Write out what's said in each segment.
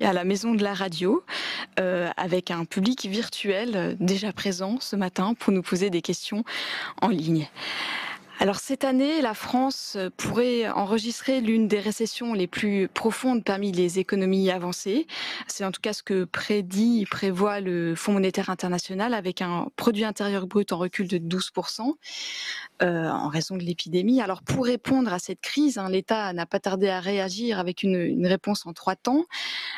À la Maison de la Radio, avec un public virtuel déjà présent ce matin pour nous poser des questions en ligne. Alors cette année, la France pourrait enregistrer l'une des récessions les plus profondes parmi les économies avancées. C'est en tout cas ce que prévoit le Fonds monétaire international, avec un produit intérieur brut en recul de 12%. En raison de l'épidémie. Alors pour répondre à cette crise, l'État n'a pas tardé à réagir avec une réponse en 3 temps,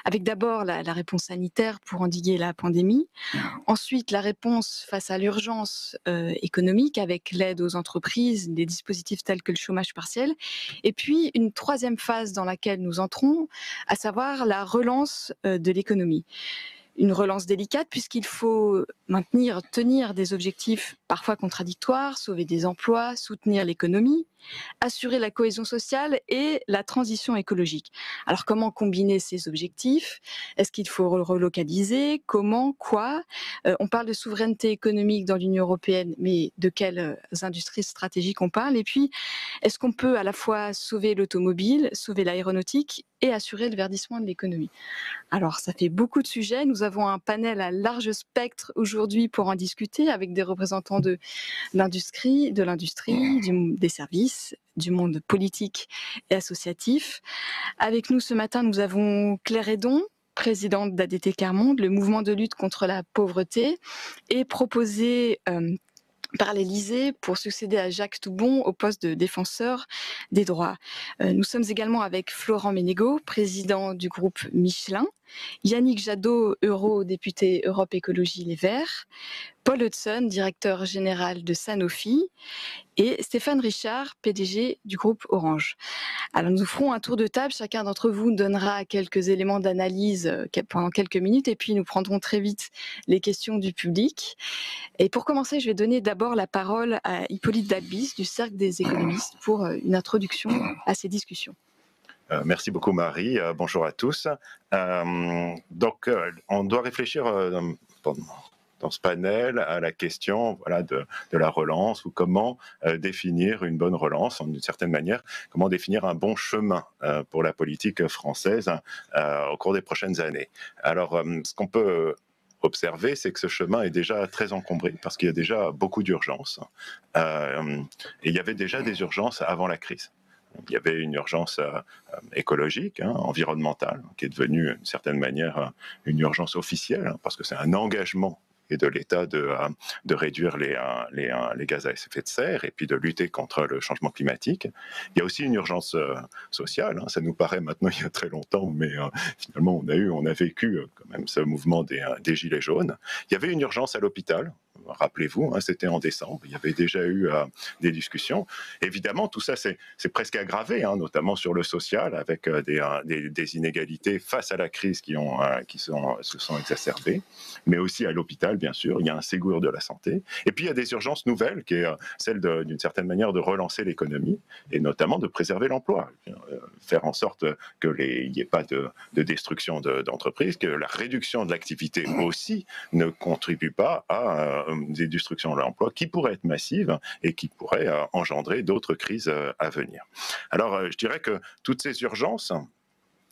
avec d'abord la réponse sanitaire pour endiguer la pandémie, ensuite la réponse face à l'urgence économique avec l'aide aux entreprises, des dispositifs tels que le chômage partiel, et puis une troisième phase dans laquelle nous entrons, à savoir la relance de l'économie. Une relance délicate puisqu'il faut tenir des objectifs parfois contradictoires, sauver des emplois, soutenir l'économie, assurer la cohésion sociale et la transition écologique. Alors comment combiner ces objectifs? Est-ce qu'il faut relocaliser? Comment? Quoi? On parle de souveraineté économique dans l'Union européenne, mais de quelles industries stratégiques on parle? Et puis, est-ce qu'on peut à la fois sauver l'automobile, sauver l'aéronautique et assurer le verdissement de l'économie? Alors, ça fait beaucoup de sujets. Nous avons un panel à large spectre aujourd'hui pour en discuter avec des représentants de l'industrie, des services, du monde politique et associatif. Avec nous ce matin, nous avons Claire Hédon, présidente d'ADT Quart-Monde, le mouvement de lutte contre la pauvreté, et proposée par l'Élysée pour succéder à Jacques Toubon au poste de défenseur des droits. Nous sommes également avec Florent Ménégo, président du groupe Michelin, Yannick Jadot, eurodéputé Europe Écologie Les Verts, Paul Hudson, directeur général de Sanofi, et Stéphane Richard, PDG du groupe Orange. Alors nous ferons un tour de table, chacun d'entre vous donnera quelques éléments d'analyse pendant quelques minutes, et puis nous prendrons très vite les questions du public. Et pour commencer, je vais donner d'abord la parole à Hippolyte Dalbis du Cercle des économistes pour une introduction à ces discussions. Merci beaucoup Marie, bonjour à tous. On doit réfléchir dans ce panel à la question de la relance, ou comment définir une bonne relance, d'une certaine manière, comment définir un bon chemin pour la politique française au cours des prochaines années. Alors, ce qu'on peut observer, c'est que ce chemin est déjà très encombré parce qu'il y a déjà beaucoup d'urgences. Et il y avait déjà des urgences avant la crise. Il y avait une urgence écologique, environnementale, qui est devenue d'une certaine manière une urgence officielle, parce que c'est un engagement et de l'État de réduire les gaz à effet de serre et puis de lutter contre le changement climatique. Il y a aussi une urgence sociale, ça nous paraît maintenant il y a très longtemps, mais finalement on a vécu quand même ce mouvement des Gilets jaunes. Il y avait une urgence à l'hôpital. Rappelez-vous, c'était en décembre, il y avait déjà eu des discussions. Évidemment, tout ça, c'est presque aggravé, notamment sur le social, avec des inégalités face à la crise qui se sont exacerbées, mais aussi à l'hôpital, bien sûr. Il y a un Ségur de la santé. Et puis, il y a des urgences nouvelles, qui est celle, d'une certaine manière, de relancer l'économie, et notamment de préserver l'emploi. Faire en sorte qu'il n'y ait pas de destruction d'entreprises, que la réduction de l'activité aussi ne contribue pas à des destructions de l'emploi qui pourraient être massives et qui pourraient engendrer d'autres crises à venir. Alors, je dirais que toutes ces urgences,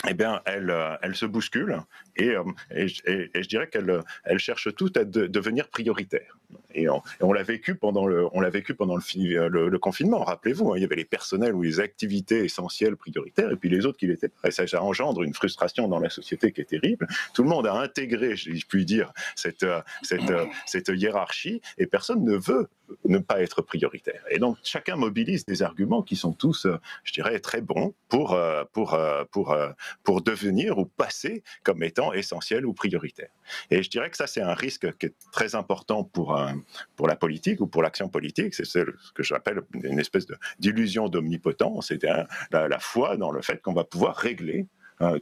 elles se bousculent et je dirais qu'elles cherchent toutes à devenir prioritaires. Et on l'a vécu pendant le confinement. Rappelez-vous, il y avait les personnels ou les activités essentielles prioritaires et puis les autres qui l'étaient pas. Et ça engendre une frustration dans la société qui est terrible. Tout le monde a intégré, je puis dire, cette hiérarchie et personne ne veut ne pas être prioritaire. Et donc chacun mobilise des arguments qui sont tous, je dirais, très bons pour devenir ou passer comme étant essentiel ou prioritaire. Et je dirais que ça, c'est un risque qui est très important pour la politique ou pour l'action politique. C'est ce que j'appelle une espèce d'illusion d'omnipotence, c'est la foi dans le fait qu'on va pouvoir régler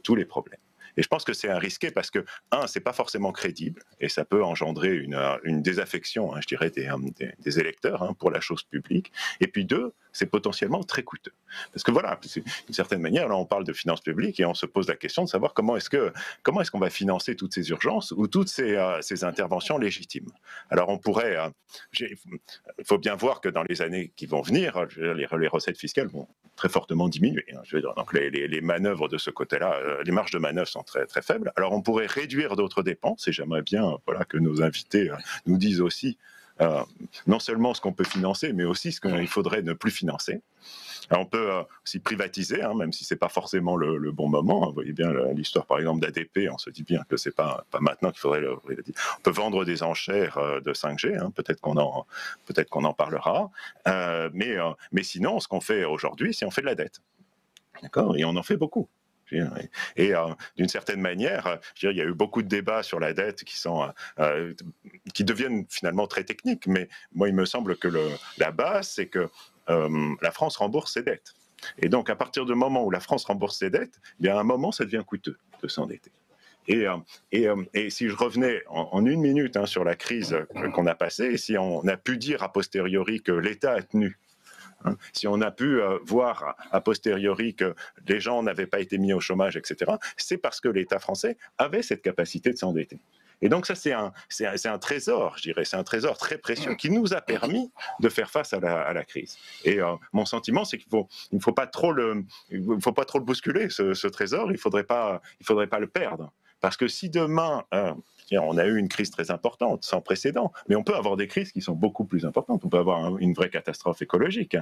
tous les problèmes. Et je pense que c'est un risqué parce que, c'est pas forcément crédible et ça peut engendrer une désaffection, je dirais, des électeurs pour la chose publique. Et puis deux, c'est potentiellement très coûteux. Parce que voilà, d'une certaine manière, là, on parle de finances publiques et on se pose la question de savoir comment est-ce qu'on va financer toutes ces urgences ou toutes ces interventions légitimes. Alors on pourrait, il faut bien voir que dans les années qui vont venir, les recettes fiscales vont très fortement diminuer. Donc les manœuvres de ce côté-là, les marges de manœuvre sont très, très faibles. Alors on pourrait réduire d'autres dépenses et j'aimerais bien que nos invités nous disent aussi non seulement ce qu'on peut financer, mais aussi ce qu'il faudrait ne plus financer. Alors on peut aussi privatiser, même si c'est pas forcément le bon moment. Vous voyez bien l'histoire, par exemple, d'ADP. On se dit bien que c'est pas maintenant qu'il faudrait le dire. On peut vendre des enchères de 5G. Peut-être qu'on en parlera. Mais sinon, ce qu'on fait aujourd'hui, c'est on fait de la dette. D'accord ? Et on en fait beaucoup. Et d'une certaine manière, il y a eu beaucoup de débats sur la dette qui deviennent finalement très techniques. Mais moi, il me semble que la base, c'est que la France rembourse ses dettes. Et donc, à partir du moment où la France rembourse ses dettes, à un moment, ça devient coûteux de s'endetter. Et si je revenais en une minute sur la crise qu'on a passée, et si on a pu dire a posteriori que l'État a tenu, si on a pu voir a posteriori que les gens n'avaient pas été mis au chômage, etc., c'est parce que l'État français avait cette capacité de s'endetter. Et donc ça, c'est un trésor, je dirais, c'est un trésor très précieux qui nous a permis de faire face à la crise. Et mon sentiment, c'est qu'il ne faut pas trop le bousculer, ce trésor, il ne faudrait pas le perdre. Parce que si demain, on a eu une crise très importante, sans précédent, mais on peut avoir des crises qui sont beaucoup plus importantes. On peut avoir une vraie catastrophe écologique.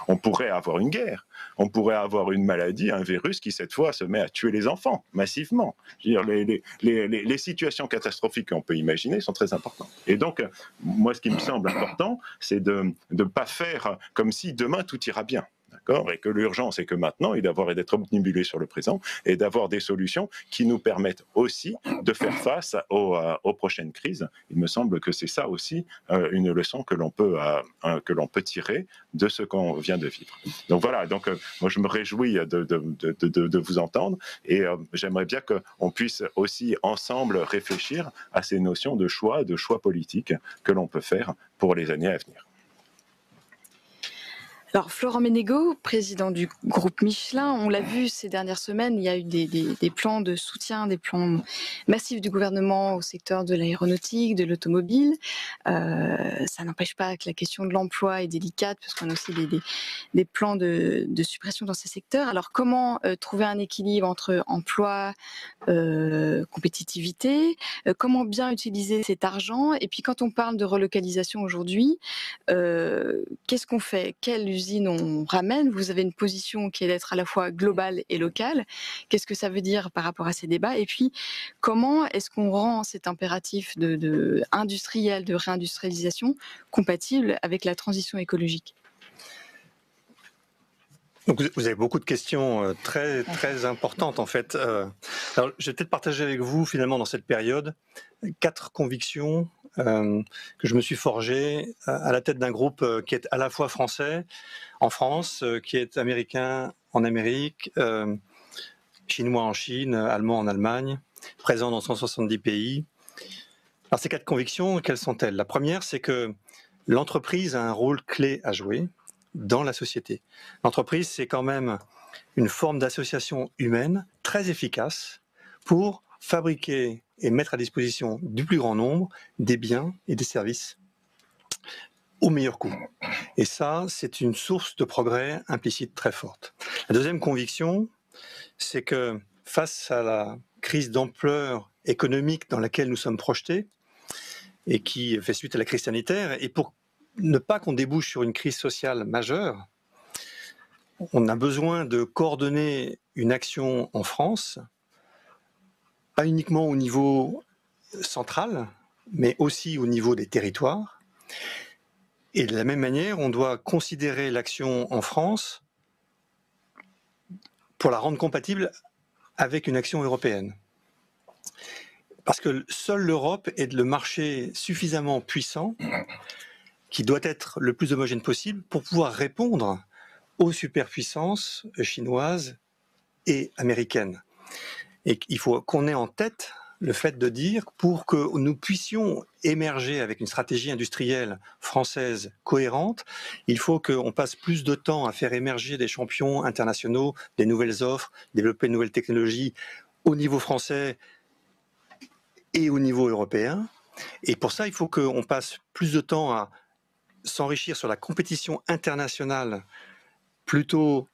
On pourrait avoir une guerre. On pourrait avoir une maladie, un virus qui, cette fois, se met à tuer les enfants massivement. Je veux dire, les situations catastrophiques qu'on peut imaginer sont très importantes. Et donc, moi, ce qui me semble important, c'est de ne pas faire comme si demain tout ira bien. D'accord ? Et que l'urgence est que maintenant, il doit d'être omnibulé sur le présent et d'avoir des solutions qui nous permettent aussi de faire face aux prochaines crises. Il me semble que c'est ça aussi une leçon que l'on peut tirer de ce qu'on vient de vivre. Donc voilà, moi je me réjouis de vous entendre et j'aimerais bien qu'on puisse aussi ensemble réfléchir à ces notions de choix politiques que l'on peut faire pour les années à venir. Alors, Florent Menegaux, président du groupe Michelin, on l'a vu ces dernières semaines, il y a eu des plans de soutien, des plans massifs du gouvernement au secteur de l'aéronautique, de l'automobile. Ça n'empêche pas que la question de l'emploi est délicate, parce qu'on a aussi des plans de suppression dans ces secteurs. Alors, comment trouver un équilibre entre emploi, compétitivité, comment bien utiliser cet argent? Et puis, quand on parle de relocalisation aujourd'hui, qu'est-ce qu'on fait? Quelle usine on ramène? Vous avez une position qui est d'être à la fois globale et locale. Qu'est-ce que ça veut dire par rapport à ces débats? Et puis, comment est-ce qu'on rend cet impératif industriel, de réindustrialisation, compatible avec la transition écologique? Donc vous avez beaucoup de questions très, très importantes en fait. Alors, je vais peut-être partager avec vous finalement dans cette période 4 convictions que je me suis forgé à la tête d'un groupe qui est à la fois français en France, qui est américain en Amérique, chinois en Chine, allemand en Allemagne, présent dans 170 pays. Alors ces 4 convictions, quelles sont-elles? La première, c'est que l'entreprise a un rôle clé à jouer dans la société. L'entreprise, c'est quand même une forme d'association humaine très efficace pour fabriquer et mettre à disposition du plus grand nombre des biens et des services au meilleur coût. Et ça, c'est une source de progrès implicite très forte. La deuxième conviction, c'est que face à la crise d'ampleur économique dans laquelle nous sommes projetés et qui fait suite à la crise sanitaire, et pour ne pas qu'on débouche sur une crise sociale majeure, on a besoin de coordonner une action en France, pas uniquement au niveau central, mais aussi au niveau des territoires. Et de la même manière, on doit considérer l'action en France pour la rendre compatible avec une action européenne. Parce que seule l'Europe est le marché suffisamment puissant qui doit être le plus homogène possible pour pouvoir répondre aux superpuissances chinoises et américaines. Et il faut qu'on ait en tête le fait de dire, pour que nous puissions émerger avec une stratégie industrielle française cohérente, il faut qu'on passe plus de temps à faire émerger des champions internationaux, des nouvelles offres, développer de nouvelles technologies au niveau français et au niveau européen. Et pour ça, il faut qu'on passe plus de temps à s'enrichir sur la compétition internationale plutôt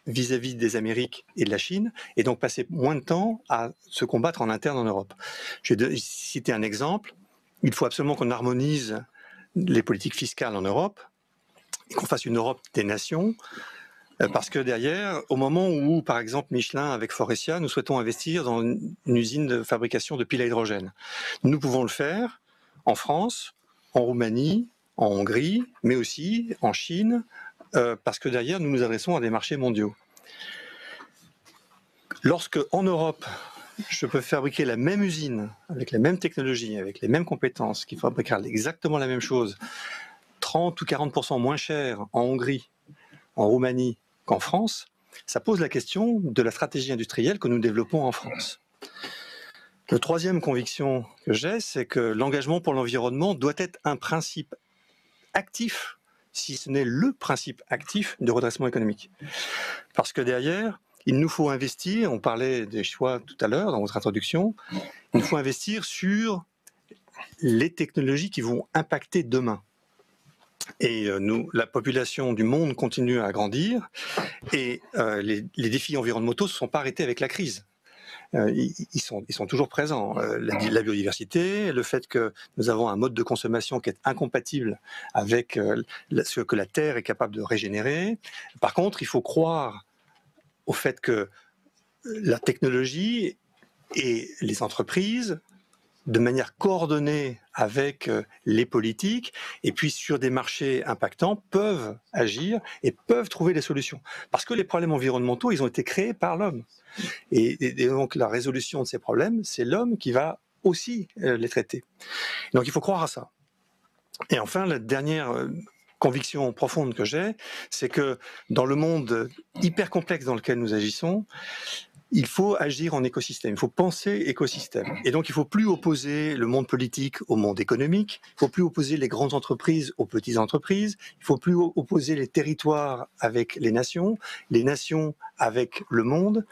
vis-à-vis des Amériques et de la Chine, et donc passer moins de temps à se combattre en interne en Europe. Je vais citer un exemple. Il faut absolument qu'on harmonise les politiques fiscales en Europe et qu'on fasse une Europe des nations, parce que derrière, au moment où, par exemple, Michelin, avec Faurecia, nous souhaitons investir dans une usine de fabrication de piles à hydrogène, nous pouvons le faire en France, en Roumanie, en Hongrie, mais aussi en Chine, parce que derrière, nous nous adressons à des marchés mondiaux. Lorsque, en Europe, je peux fabriquer la même usine, avec la même technologie, avec les mêmes compétences, qui fabriquera exactement la même chose, 30 ou 40% moins cher en Hongrie, en Roumanie qu'en France, ça pose la question de la stratégie industrielle que nous développons en France. La troisième conviction que j'ai, c'est que l'engagement pour l'environnement doit être un principe actif, si ce n'est le principe actif de redressement économique. Parce que derrière, il nous faut investir, on parlait des choix tout à l'heure dans votre introduction, il faut investir sur les technologies qui vont impacter demain. Et la population du monde continue à grandir et les défis environnementaux ne se sont pas arrêtés avec la crise. Ils sont toujours présents. La biodiversité, le fait que nous avons un mode de consommation qui est incompatible avec ce que la Terre est capable de régénérer. Par contre, il faut croire au fait que la technologie et les entreprises, de manière coordonnée avec les politiques, et puis sur des marchés impactants, peuvent agir et peuvent trouver des solutions. Parce que les problèmes environnementaux, ils ont été créés par l'homme. Et donc la résolution de ces problèmes, c'est l'homme qui va aussi les traiter. Donc il faut croire à ça. Et enfin, la dernière conviction profonde que j'ai, c'est que dans le monde hyper complexe dans lequel nous agissons, il faut agir en écosystème, il faut penser écosystème. Et donc, il ne faut plus opposer le monde politique au monde économique, il ne faut plus opposer les grandes entreprises aux petites entreprises, il ne faut plus opposer les territoires avec les nations avec le monde.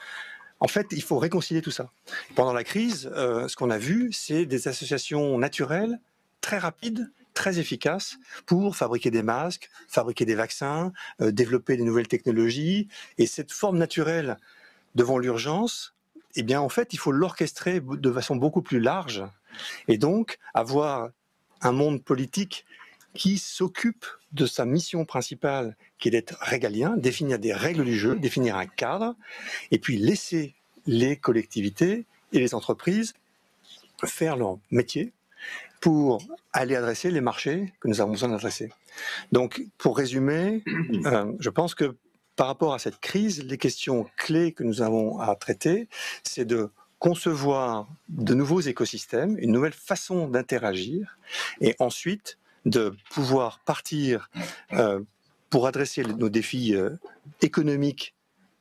En fait, il faut réconcilier tout ça. Pendant la crise, ce qu'on a vu, c'est des associations naturelles très rapides, très efficaces pour fabriquer des masques, fabriquer des vaccins, développer des nouvelles technologies. Et cette forme naturelle devant l'urgence, eh bien, en fait, il faut l'orchestrer de façon beaucoup plus large et donc avoir un monde politique qui s'occupe de sa mission principale, qui est d'être régalien, définir des règles du jeu, définir un cadre, et puis laisser les collectivités et les entreprises faire leur métier pour aller adresser les marchés que nous avons besoin d'adresser. Donc, pour résumer, je pense que par rapport à cette crise, les questions clés que nous avons à traiter, c'est de concevoir de nouveaux écosystèmes, une nouvelle façon d'interagir, et ensuite de pouvoir partir pour adresser nos défis économiques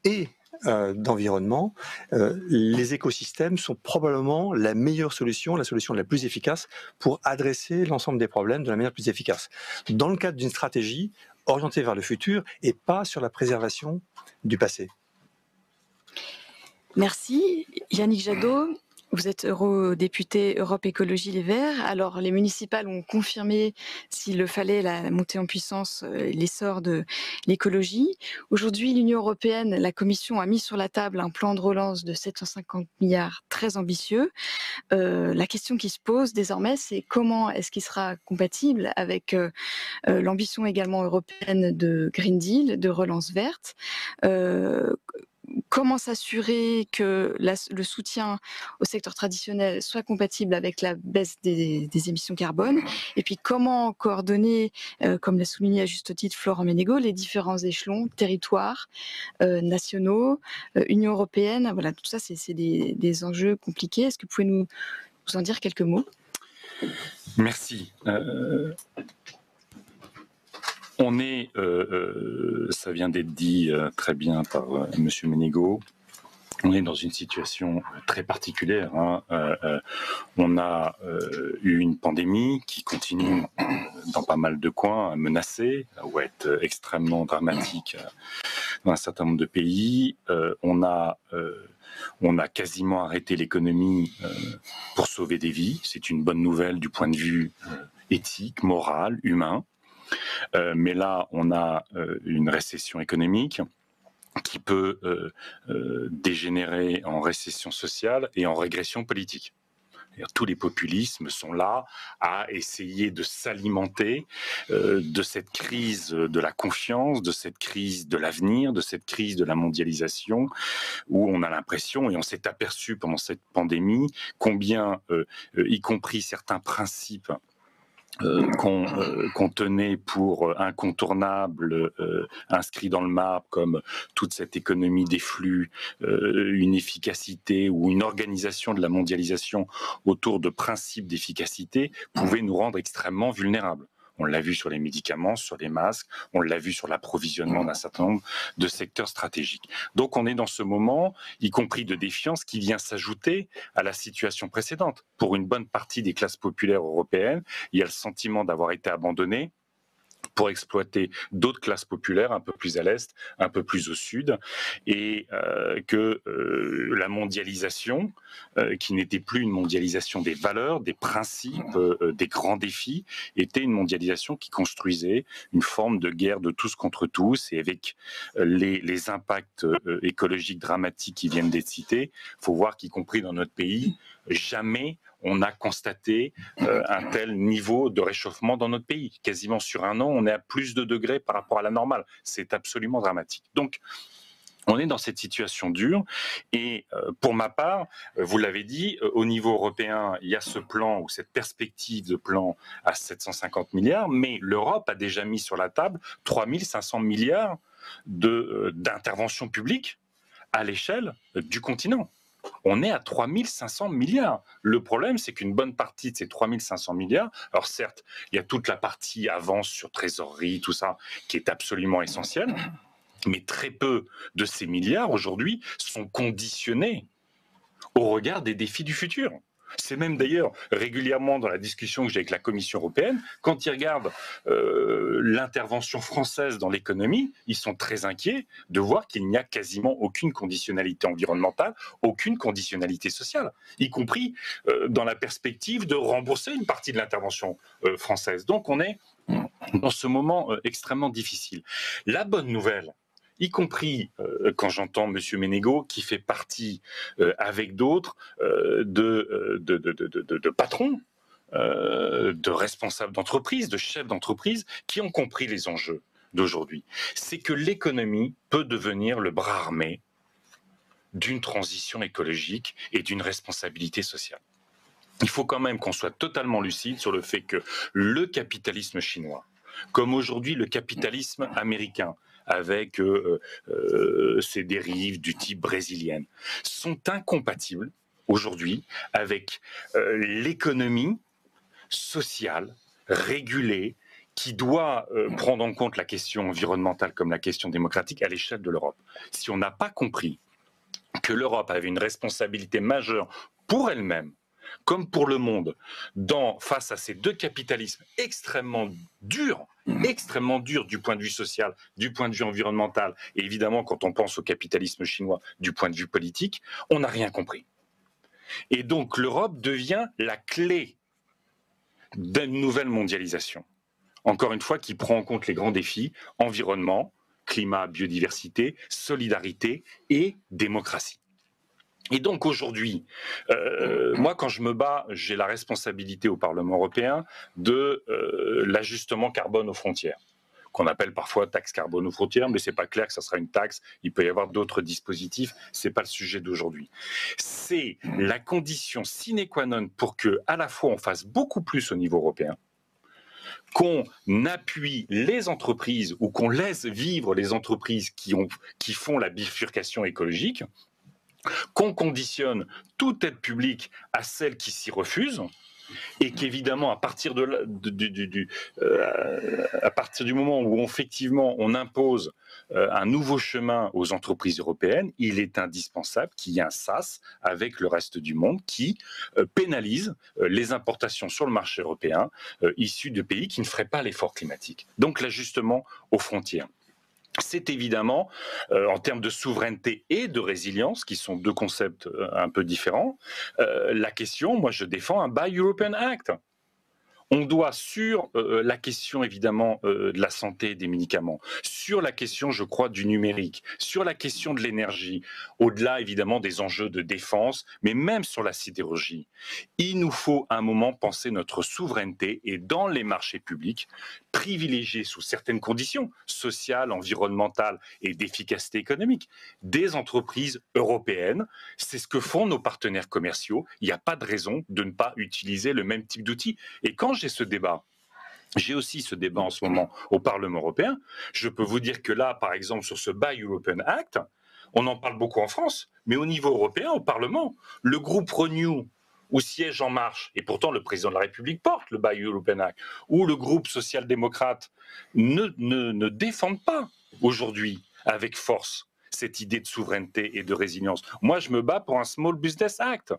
et d'environnement. Les écosystèmes sont probablement la meilleure solution, la solution la plus efficace pour adresser l'ensemble des problèmes de la manière la plus efficace. Dans le cadre d'une stratégie orientée vers le futur et pas sur la préservation du passé. Merci. Yannick Jadot, vous êtes eurodéputé Europe Écologie Les Verts. Alors, les municipales ont confirmé, s'il le fallait, la montée en puissance, l'essor de l'écologie. Aujourd'hui, l'Union européenne, la Commission a mis sur la table un plan de relance de 750 milliards très ambitieux. La question qui se pose désormais, c'est comment est-ce qu'il sera compatible avec l'ambition également européenne de Green Deal, de relance verte. Comment s'assurer que le soutien au secteur traditionnel soit compatible avec la baisse des émissions carbone, et puis comment coordonner, comme l'a souligné à juste titre Florent Menegaux, les différents échelons, territoires, nationaux, Union européenne. Voilà, tout ça, c'est des enjeux compliqués. Est-ce que vous pouvez nous en dire quelques mots ? Merci. On est, ça vient d'être dit très bien par M. Menegaux, on est dans une situation très particulière. On a eu une pandémie qui continue dans pas mal de coins à menacer ou à être extrêmement dramatique dans un certain nombre de pays. On a quasiment arrêté l'économie pour sauver des vies. C'est une bonne nouvelle du point de vue éthique, moral, humain. Mais là, on a une récession économique qui peut dégénérer en récession sociale et en régression politique. Tous les populismes sont là à essayer de s'alimenter de cette crise de la confiance, de cette crise de l'avenir, de cette crise de la mondialisation, où on a l'impression, et on s'est aperçu pendant cette pandémie, combien, y compris certains principes qu'on tenait pour incontournables, inscrits dans le marbre, comme toute cette économie des flux, une efficacité ou une organisation de la mondialisation autour de principes d'efficacité, pouvait nous rendre extrêmement vulnérables. On l'a vu sur les médicaments, sur les masques, on l'a vu sur l'approvisionnement d'un certain nombre de secteurs stratégiques. Donc on est dans ce moment, y compris de défiance, qui vient s'ajouter à la situation précédente. Pour une bonne partie des classes populaires européennes, il y a le sentiment d'avoir été abandonné pour exploiter d'autres classes populaires un peu plus à l'est, un peu plus au sud, et que la mondialisation, qui n'était plus une mondialisation des valeurs, des principes, des grands défis, était une mondialisation qui construisait une forme de guerre de tous contre tous, et avec les impacts écologiques dramatiques qui viennent d'être cités, il faut voir qu'y compris dans notre pays, jamais on a constaté un tel niveau de réchauffement dans notre pays. Quasiment sur un an, on est à plus de degrés par rapport à la normale. C'est absolument dramatique. Donc, on est dans cette situation dure et pour ma part, vous l'avez dit, au niveau européen, il y a ce plan ou cette perspective de plan à 750 milliards, mais l'Europe a déjà mis sur la table 3500 milliards d'interventions publiques à l'échelle du continent. On est à 3500 milliards. Le problème, c'est qu'une bonne partie de ces 3500 milliards, alors certes, il y a toute la partie avance sur trésorerie, tout ça, qui est absolument essentielle, mais très peu de ces milliards, aujourd'hui, sont conditionnés au regard des défis du futur. C'est même d'ailleurs régulièrement dans la discussion que j'ai avec la Commission européenne, quand ils regardent l'intervention française dans l'économie, ils sont très inquiets de voir qu'il n'y a quasiment aucune conditionnalité environnementale, aucune conditionnalité sociale, y compris dans la perspective de rembourser une partie de l'intervention française. Donc on est dans ce moment extrêmement difficile. La bonne nouvelle, y compris quand j'entends M. Ménégo, qui fait partie avec d'autres de patrons, de responsables d'entreprise, de chefs d'entreprise, qui ont compris les enjeux d'aujourd'hui. C'est que l'économie peut devenir le bras armé d'une transition écologique et d'une responsabilité sociale. Il faut quand même qu'on soit totalement lucide sur le fait que le capitalisme chinois, comme aujourd'hui le capitalisme américain, avec ces dérives du type brésilienne, sont incompatibles aujourd'hui avec l'économie sociale, régulée, qui doit prendre en compte la question environnementale comme la question démocratique à l'échelle de l'Europe. Si on n'a pas compris que l'Europe avait une responsabilité majeure pour elle-même, comme pour le monde, face à ces deux capitalismes extrêmement durs du point de vue social, du point de vue environnemental, et évidemment, quand on pense au capitalisme chinois, du point de vue politique, on n'a rien compris. Et donc l'Europe devient la clé d'une nouvelle mondialisation. Encore une fois, qui prend en compte les grands défis, environnement, climat, biodiversité, solidarité et démocratie. Et donc aujourd'hui, moi quand je me bats, j'ai la responsabilité au Parlement européen de l'ajustement carbone aux frontières, qu'on appelle parfois taxe carbone aux frontières, mais c'est pas clair que ça sera une taxe, il peut y avoir d'autres dispositifs, c'est pas le sujet d'aujourd'hui. C'est la condition sine qua non pour que, à la fois, on fasse beaucoup plus au niveau européen, qu'on appuie les entreprises ou qu'on laisse vivre les entreprises qui font la bifurcation écologique, qu'on conditionne toute aide publique à celles qui s'y refusent, et qu'évidemment, à partir du moment où effectivement on impose un nouveau chemin aux entreprises européennes, il est indispensable qu'il y ait un sas avec le reste du monde qui pénalise les importations sur le marché européen issues de pays qui ne feraient pas l'effort climatique. Donc l'ajustement aux frontières. C'est évidemment, en termes de souveraineté et de résilience, qui sont deux concepts un peu différents, la question, moi je défends un Buy European Act. On doit, sur la question évidemment de la santé et des médicaments, sur la question, je crois, du numérique, sur la question de l'énergie, au-delà évidemment des enjeux de défense, mais même sur la sidérurgie, il nous faut à un moment penser notre souveraineté et dans les marchés publics, privilégier sous certaines conditions sociales, environnementales et d'efficacité économique des entreprises européennes. C'est ce que font nos partenaires commerciaux. Il n'y a pas de raison de ne pas utiliser le même type d'outils. Et quand j'ai aussi ce débat en ce moment au Parlement européen, je peux vous dire que là, par exemple, sur ce Buy European Act, on en parle beaucoup en France, mais au niveau européen, au Parlement, le groupe Renew, où siège En Marche, et pourtant le président de la République porte le Buy European Act, ou le groupe social-démocrate ne défendent pas aujourd'hui avec force cette idée de souveraineté et de résilience. Moi, je me bats pour un Small Business Act.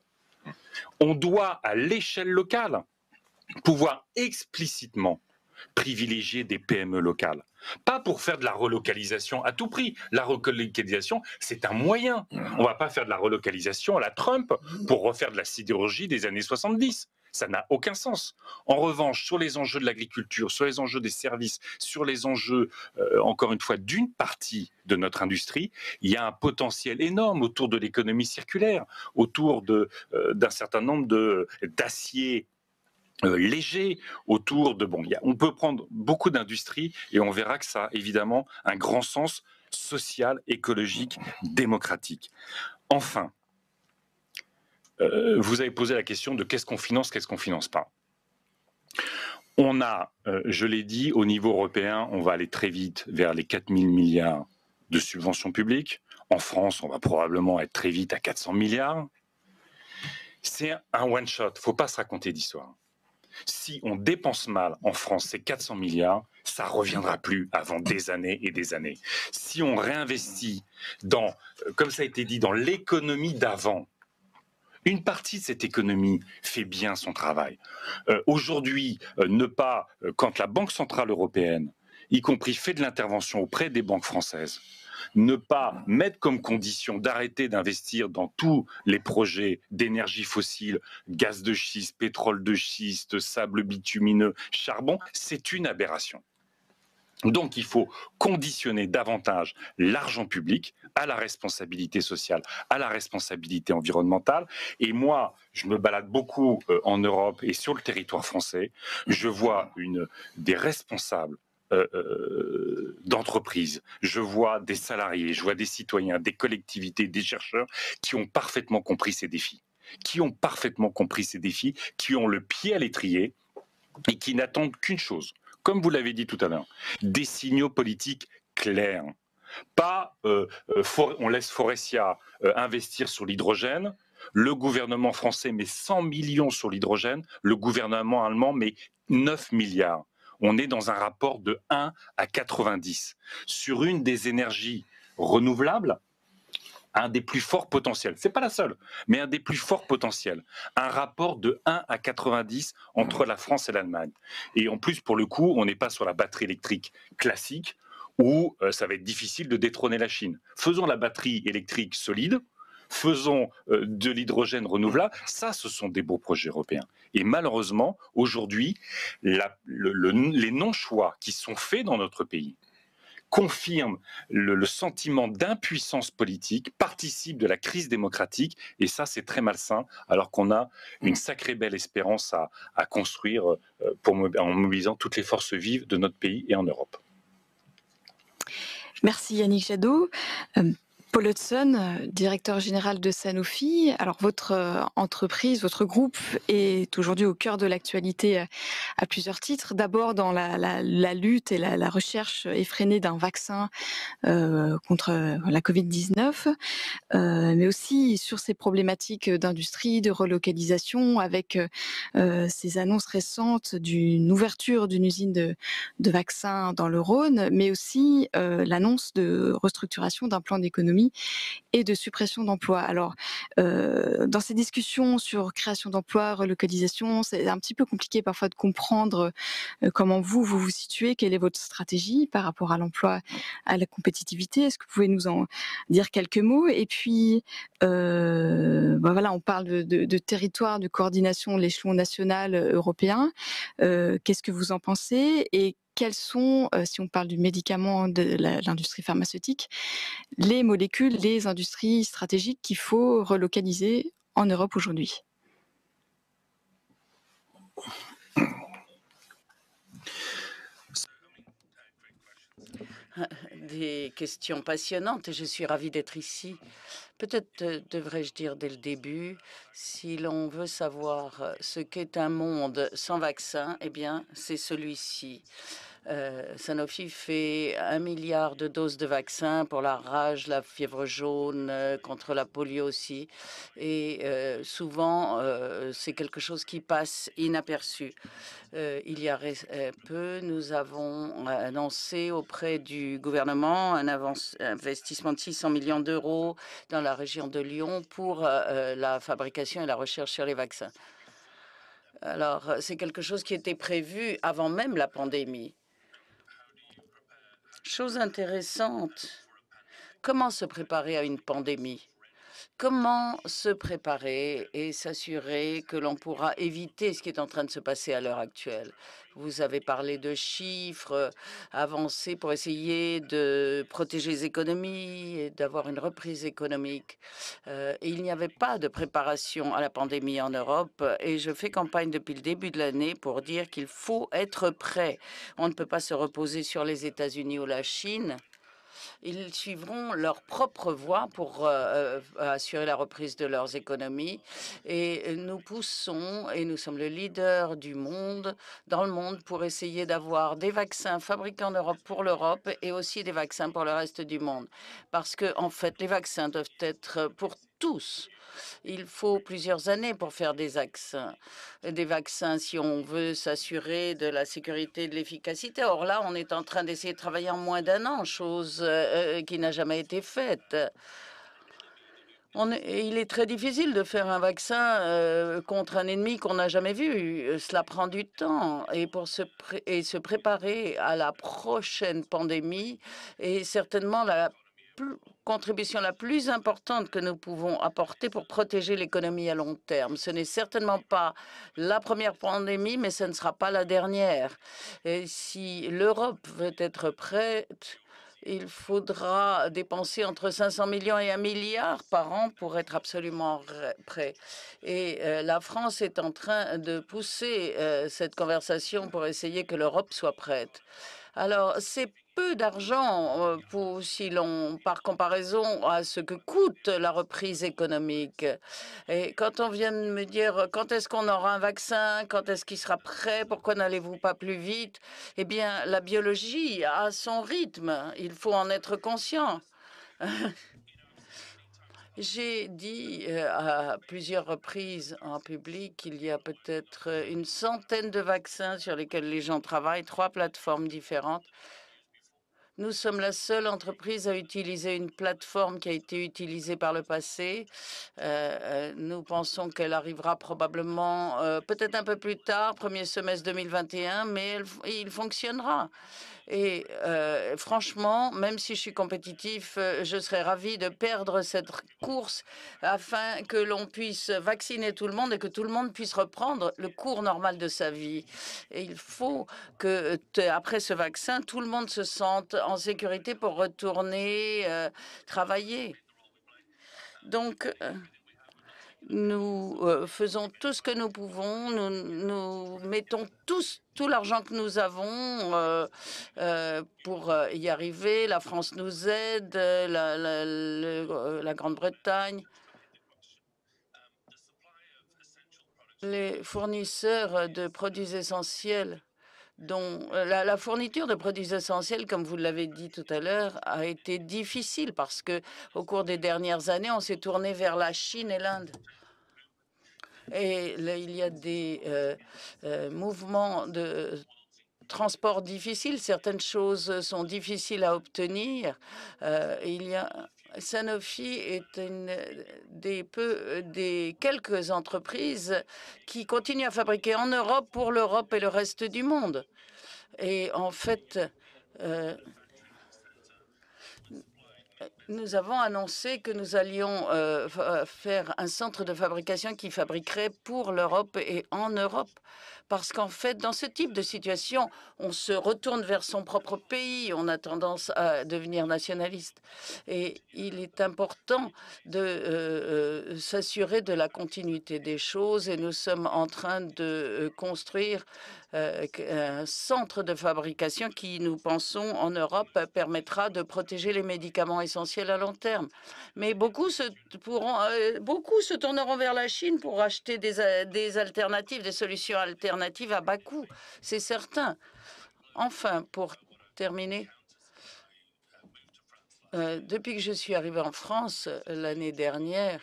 On doit, à l'échelle locale, pouvoir explicitement privilégier des PME locales. Pas pour faire de la relocalisation à tout prix. La relocalisation, c'est un moyen. On ne va pas faire de la relocalisation à la Trump pour refaire de la sidérurgie des années 70. Ça n'a aucun sens. En revanche, sur les enjeux de l'agriculture, sur les enjeux des services, sur les enjeux, encore une fois, d'une partie de notre industrie, il y a un potentiel énorme autour de l'économie circulaire, autour d'un certain nombre d'aciers léger autour de... on peut prendre beaucoup d'industries et on verra que ça a évidemment un grand sens social, écologique, démocratique. Enfin, vous avez posé la question de qu'est-ce qu'on finance pas. On a, je l'ai dit, au niveau européen, on va aller très vite vers les 4 000 milliards de subventions publiques. En France, on va probablement être très vite à 400 milliards. C'est un one-shot, il ne faut pas se raconter d'histoire. Si on dépense mal en France ces 400 milliards, ça ne reviendra plus avant des années et des années. Si on réinvestit dans, comme ça a été dit, dans l'économie d'avant, une partie de cette économie fait bien son travail. Aujourd'hui, quand la Banque Centrale Européenne, y compris fait de l'intervention auprès des banques françaises, ne pas mettre comme condition d'arrêter d'investir dans tous les projets d'énergie fossile, gaz de schiste, pétrole de schiste, sable bitumineux, charbon, c'est une aberration. Donc il faut conditionner davantage l'argent public à la responsabilité sociale, à la responsabilité environnementale. Et moi, je me balade beaucoup en Europe et sur le territoire français, je vois des responsables d'entreprises, je vois des salariés, je vois des citoyens, des collectivités, des chercheurs qui ont parfaitement compris ces défis, qui ont le pied à l'étrier et qui n'attendent qu'une chose, comme vous l'avez dit tout à l'heure, des signaux politiques clairs. Pas on laisse Faurecia investir sur l'hydrogène, le gouvernement français met 100 millions sur l'hydrogène, le gouvernement allemand met 9 milliards. On est dans un rapport de 1 à 90. Sur une des énergies renouvelables, un des plus forts potentiels. Ce n'est pas la seule, mais un des plus forts potentiels. Un rapport de 1 à 90 entre la France et l'Allemagne. Et en plus, pour le coup, on n'est pas sur la batterie électrique classique où ça va être difficile de détrôner la Chine. Faisons la batterie électrique solide, faisons de l'hydrogène renouvelable. Ça, ce sont des beaux projets européens. Et malheureusement, aujourd'hui, les non-choix qui sont faits dans notre pays confirment le sentiment d'impuissance politique, participent de la crise démocratique, et ça, c'est très malsain, alors qu'on a une sacrée belle espérance à construire en mobilisant toutes les forces vives de notre pays et en Europe. Merci Yannick Jadot. Paul Hudson, directeur général de Sanofi. Alors votre entreprise, votre groupe est aujourd'hui au cœur de l'actualité à plusieurs titres. D'abord dans la lutte et la recherche effrénée d'un vaccin contre la Covid-19, mais aussi sur ces problématiques d'industrie, de relocalisation, avec ces annonces récentes d'une ouverture d'une usine de vaccins dans le Rhône, mais aussi l'annonce de restructuration d'un plan d'économie et de suppression d'emplois. Alors, dans ces discussions sur création d'emplois, relocalisation, c'est un petit peu compliqué parfois de comprendre comment vous situez, quelle est votre stratégie par rapport à l'emploi, à la compétitivité. Est-ce que vous pouvez nous en dire quelques mots? Et puis, voilà, on parle de territoire, de coordination de l'échelon national européen. Qu'est-ce que vous en pensez? Et quelles sont, si on parle du médicament, de l'industrie pharmaceutique, les molécules, les industries stratégiques qu'il faut relocaliser en Europe aujourd'hui? Des questions passionnantes et je suis ravie d'être ici. Peut-être devrais-je dire dès le début, si l'on veut savoir ce qu'est un monde sans vaccin, eh bien, c'est celui-ci. Sanofi fait 1 milliard de doses de vaccins pour la rage, la fièvre jaune, contre la polio aussi. Et souvent, c'est quelque chose qui passe inaperçu. Il y a peu, nous avons annoncé auprès du gouvernement un investissement de 600 millions d'euros dans la région de Lyon pour la fabrication et la recherche sur les vaccins. Alors, c'est quelque chose qui était prévu avant même la pandémie. Chose intéressante, comment se préparer à une pandémie? Comment se préparer et s'assurer que l'on pourra éviter ce qui est en train de se passer à l'heure actuelle? Vous avez parlé de chiffres avancés pour essayer de protéger les économies et d'avoir une reprise économique. Il n'y avait pas de préparation à la pandémie en Europe et je fais campagne depuis le début de l'année pour dire qu'il faut être prêt. On ne peut pas se reposer sur les États-Unis ou la Chine. Ils suivront leur propre voie pour assurer la reprise de leurs économies. Et nous poussons, et nous sommes le leader du monde, dans le monde, pour essayer d'avoir des vaccins fabriqués en Europe pour l'Europe et aussi des vaccins pour le reste du monde. Parce que, en fait, les vaccins doivent être pour tous. Il faut plusieurs années pour faire des vaccins si on veut s'assurer de la sécurité et de l'efficacité. Or là, on est en train d'essayer de travailler en moins d'un an, chose qui n'a jamais été faite. Il est très difficile de faire un vaccin contre un ennemi qu'on n'a jamais vu. Cela prend du temps et pour se préparer à la prochaine pandémie est certainement la contribution la plus importante que nous pouvons apporter pour protéger l'économie à long terme. Ce n'est certainement pas la première pandémie, mais ce ne sera pas la dernière. Et si l'Europe veut être prête, il faudra dépenser entre 500 millions et 1 milliard par an pour être absolument prêt. Et la France est en train de pousser cette conversation pour essayer que l'Europe soit prête. Alors, c'est peu d'argent par comparaison à ce que coûte la reprise économique. Et quand on vient de me dire quand est-ce qu'on aura un vaccin, quand est-ce qu'il sera prêt, pourquoi n'allez-vous pas plus vite? Eh bien, la biologie a son rythme. Il faut en être conscient. J'ai dit à plusieurs reprises en public qu'il y a peut-être une centaine de vaccins sur lesquels les gens travaillent, 3 plateformes différentes. Nous sommes la seule entreprise à utiliser une plateforme qui a été utilisée par le passé. Nous pensons qu'elle arrivera probablement peut-être un peu plus tard, premier semestre 2021, mais il fonctionnera. Et franchement, même si je suis compétitif, je serais ravi de perdre cette course afin que l'on puisse vacciner tout le monde et que tout le monde puisse reprendre le cours normal de sa vie. Et il faut que, après ce vaccin, tout le monde se sente en sécurité pour retourner travailler. Donc, Nous faisons tout ce que nous pouvons, nous mettons tout l'argent que nous avons pour y arriver. La France nous aide, la Grande-Bretagne. Les fournisseurs de produits essentiels, dont la fourniture de produits essentiels, comme vous l'avez dit tout à l'heure, a été difficile parce que au cours des dernières années, on s'est tourné vers la Chine et l'Inde. Et là, il y a des mouvements de transport difficiles. Certaines choses sont difficiles à obtenir. Sanofi est une des quelques entreprises qui continuent à fabriquer en Europe pour l'Europe et le reste du monde. Et en fait, nous avons annoncé que nous allions faire un centre de fabrication qui fabriquerait pour l'Europe et en Europe. Parce qu'en fait, dans ce type de situation, on se retourne vers son propre pays, on a tendance à devenir nationaliste. Et il est important de s'assurer de la continuité des choses et nous sommes en train de construire un centre de fabrication qui, nous pensons, en Europe, permettra de protéger les médicaments essentiels à long terme. Mais beaucoup se tourneront vers la Chine pour acheter des alternatives, des solutions alternatives à bas coût, c'est certain. Enfin, pour terminer, depuis que je suis arrivée en France l'année dernière,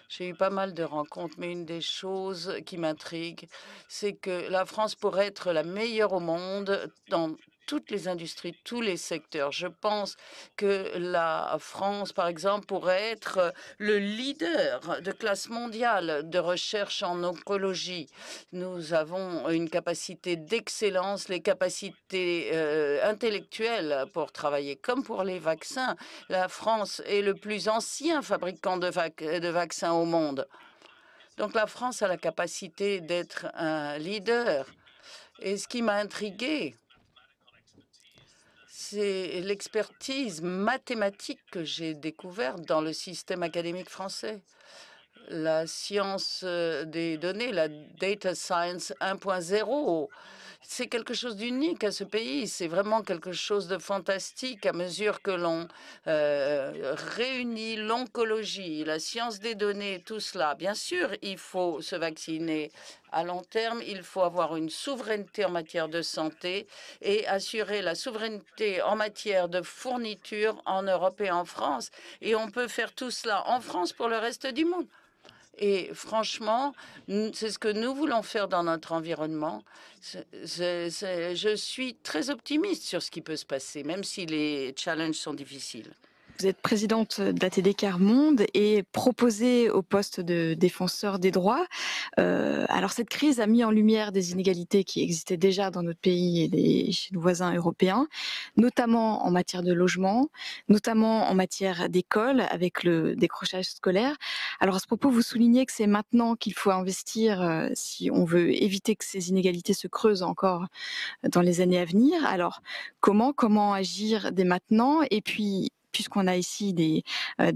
j'ai eu pas mal de rencontres, mais une des choses qui m'intrigue, c'est que la France pourrait être la meilleure au monde dans toutes les industries, tous les secteurs. Je pense que la France, par exemple, pourrait être le leader de classe mondiale de recherche en oncologie. Nous avons une capacité d'excellence, les capacités intellectuelles pour travailler comme pour les vaccins. La France est le plus ancien fabricant de vaccins au monde. Donc la France a la capacité d'être un leader. Et ce qui m'a intriguée, c'est l'expertise mathématique que j'ai découverte dans le système académique français. La science des données, la data science 1.0, c'est quelque chose d'unique à ce pays. C'est vraiment quelque chose de fantastique à mesure que l'on réunit l'oncologie, la science des données, tout cela. Bien sûr, il faut se vacciner à long terme. Il faut avoir une souveraineté en matière de santé et assurer la souveraineté en matière de fourniture en Europe et en France. Et on peut faire tout cela en France pour le reste du monde. Et franchement, c'est ce que nous voulons faire dans notre environnement. Je suis très optimiste sur ce qui peut se passer, même si les challenges sont difficiles. Vous êtes présidente d'ATD Quart Monde et proposée au poste de défenseur des droits. Alors cette crise a mis en lumière des inégalités qui existaient déjà dans notre pays et chez nos voisins européens, notamment en matière de logement, notamment en matière d'école avec le décrochage scolaire. Alors à ce propos, vous soulignez que c'est maintenant qu'il faut investir si on veut éviter que ces inégalités se creusent encore dans les années à venir. Alors comment agir dès maintenant? Et puis puisqu'on a ici des